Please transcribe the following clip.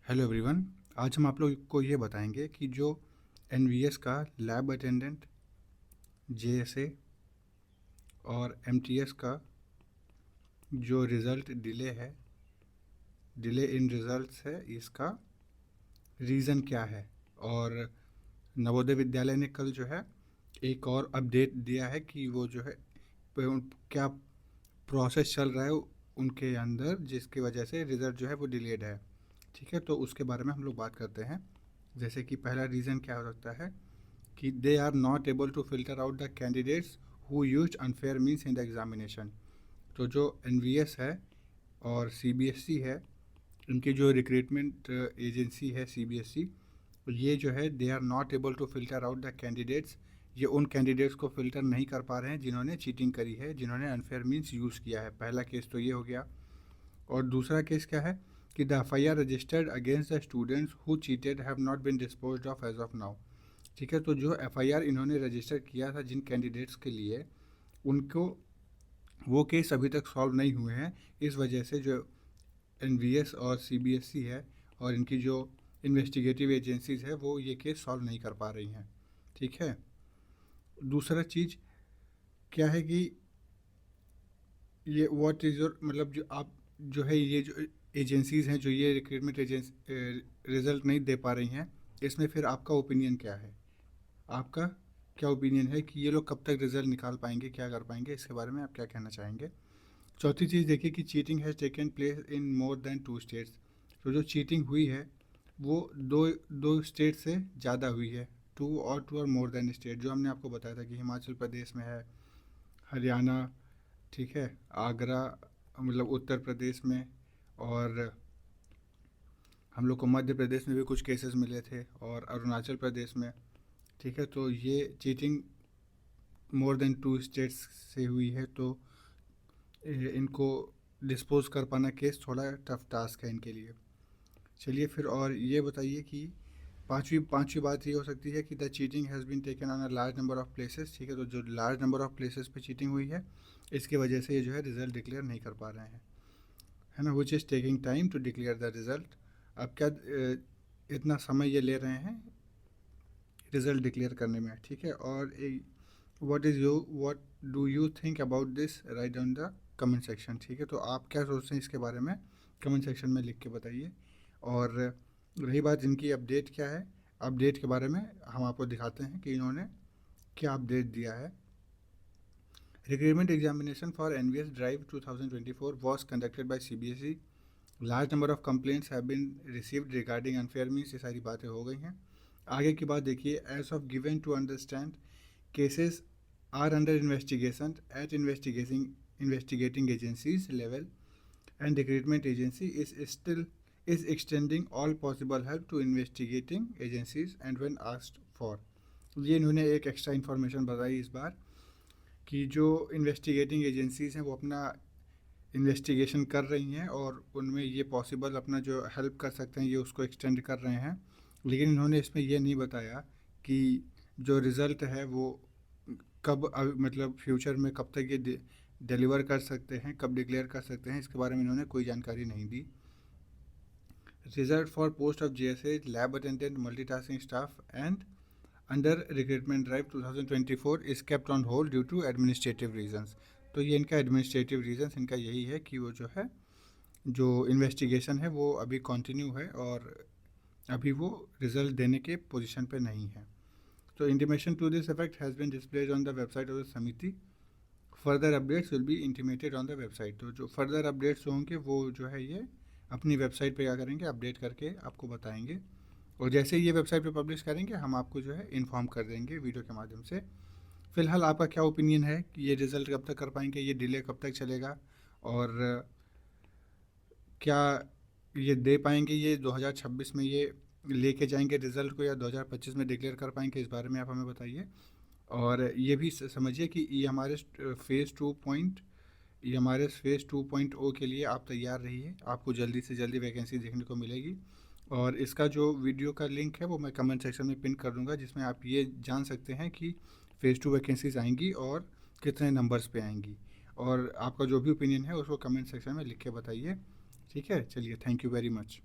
Hello everyone. आज हम आप लोग को ये बताएंगे कि जो एनवीएस का लैब अटेंडेंट, जेएसए और एमटीएस का जो रिज़ल्ट डिले इन रिज़ल्ट्स है, इसका रीज़न क्या है। और नवोदय विद्यालय ने कल जो है एक और अपडेट दिया है कि वो जो है क्या प्रोसेस चल रहा है उनके अंदर, जिसकी वजह से रिज़ल्ट जो है वो डिलेड है। ठीक है, तो उसके बारे में हम लोग बात करते हैं। जैसे कि पहला रीज़न क्या हो सकता है कि they are not able to filter out the candidates who used unfair means in the examination. तो जो एनवीएस है और सीबीएसई है, इनकी जो रिक्रूटमेंट एजेंसी है सीबीएसई, ये जो है they are not able to filter out the candidates. ये उन कैंडिडेट्स को फिल्टर नहीं कर पा रहे हैं जिन्होंने चीटिंग करी है, जिन्होंने अनफेयर मीन्स यूज़ किया है। पहला केस तो ये हो गया। और दूसरा केस क्या है कि the FIR registered against the students who cheated have not been disposed of as of now. ठीक है, तो जो एफआईआर इन्होंने रजिस्टर किया था जिन कैंडिडेट्स के लिए, उनको वो केस अभी तक सॉल्व नहीं हुए हैं। इस वजह से जो एनवीएस और सीबीएसई है और इनकी जो इन्वेस्टिगेटिव एजेंसीज है वो ये केस सॉल्व नहीं कर पा रही हैं। ठीक है, दूसरा चीज़ क्या है कि ये व्हाट इज़ योर मतलब जो आप जो है ये जो एजेंसीज़ हैं जो ये रिक्रूटमेंट रिजल्ट नहीं दे पा रही हैं, इसमें फिर आपका ओपिनियन क्या है? आपका क्या ओपिनियन है कि ये लोग कब तक रिजल्ट निकाल पाएंगे, क्या कर पाएंगे? इसके बारे में आप क्या कहना चाहेंगे? चौथी चीज़ देखिए कि cheating has taken place in more than 2 states. तो जो चीटिंग हुई है वो दो दो स्टेट से ज़्यादा हुई है। टू और मोर देन स्टेट, जो हमने आपको बताया था कि हिमाचल प्रदेश में है, हरियाणा, ठीक है, आगरा मतलब उत्तर प्रदेश में, और हम लोग को मध्य प्रदेश में भी कुछ केसेस मिले थे और अरुणाचल प्रदेश में। ठीक है, तो ये चीटिंग मोर देन 2 स्टेट्स से हुई है, तो इनको डिस्पोज कर पाना केस थोड़ा टफ टास्क है इनके लिए। चलिए फिर, और ये बताइए कि पांचवी बात ये हो सकती है कि the cheating has been taken on a large number of places. ठीक है, तो जो लार्ज नंबर ऑफ प्लेसेस पे चीटिंग हुई है, इसकी वजह से ये जो है रिज़ल्ट डिक्लेयर नहीं कर पा रहे हैं, है ना। Which is taking time to declare the result. अब क्या इतना समय ये ले रहे हैं रिज़ल्ट डिक्लेयर करने में। ठीक है, और what do you think about this, write down the comment section. ठीक है, तो आप क्या सोचते हैं इसके बारे में, कमेंट सेक्शन में लिख के बताइए। और रही बात इनकी अपडेट क्या है, अपडेट के बारे में हम आपको दिखाते हैं कि इन्होंने क्या अपडेट दिया है। Recruitment examination for NVS drive 2024 was conducted by CBSE. Large number of complaints have been received regarding unfair means. ये सारी बातें हो गई हैं। आगे की बात देखिए, as of given to understand cases are under investigation at investigating agencies level, and recruitment agency is extending all possible help to investigating agencies and when asked for। ये इन्होंने एक एक्स्ट्रा इन्फॉर्मेशन बताई इस बार कि जो इन्वेस्टिगेटिंग एजेंसीज हैं वो अपना इन्वेस्टिगेशन कर रही हैं और उनमें ये पॉसिबल अपना जो हेल्प कर सकते हैं ये उसको एक्सटेंड कर रहे हैं। लेकिन इन्होंने इसमें ये नहीं बताया कि जो रिज़ल्ट है वो कब मतलब फ्यूचर में कब तक ये डिलीवर कर सकते हैं, कब डिक्लेयर कर सकते हैं, इसके बारे में इन्होंने कोई जानकारी नहीं दी। Result for post of GSA lab attendant multitasking staff and under recruitment drive 2024 is kept on hold due to administrative reasons. तो ये इनका एडमिनिस्ट्रेटिव रीजंस इनका यही है कि वो जो है जो इन्वेस्टिगेशन है वो अभी कंटिन्यू है और अभी वो रिजल्ट देने के पोजीशन पे नहीं है। तो intimation to this effect has been displayed on the website of the समिति। Further updates will be intimated on the website. तो जो फर्दर अपडेट्स होंगे वो जो है ये अपनी वेबसाइट पे क्या करेंगे, अपडेट करके आपको बताएंगे। और जैसे ही ये वेबसाइट पे पब्लिश करेंगे हम आपको जो है इन्फॉर्म कर देंगे वीडियो के माध्यम से। फ़िलहाल आपका क्या ओपिनियन है कि ये रिज़ल्ट कब तक कर पाएंगे, ये डिले कब तक चलेगा, और क्या ये दे पाएंगे, ये 2026 में ये लेके जाएंगे रिज़ल्ट को, या 2025 में डिक्लेयर कर पाएंगे, इस बारे में आप हमें बताइए। और ये भी समझिए कि ये हमारे फेज़ 2.0 के लिए आप तैयार रहिए, आपको जल्दी से जल्दी वैकेंसी देखने को मिलेगी। और इसका जो वीडियो का लिंक है वो मैं कमेंट सेक्शन में पिन कर दूंगा, जिसमें आप ये जान सकते हैं कि फेज़ 2 वैकेंसीज आएंगी और कितने नंबर्स पे आएंगी। और आपका जो भी ओपिनियन है उसको कमेंट सेक्शन में लिख के बताइए। ठीक है, चलिए, थैंक यू वेरी मच।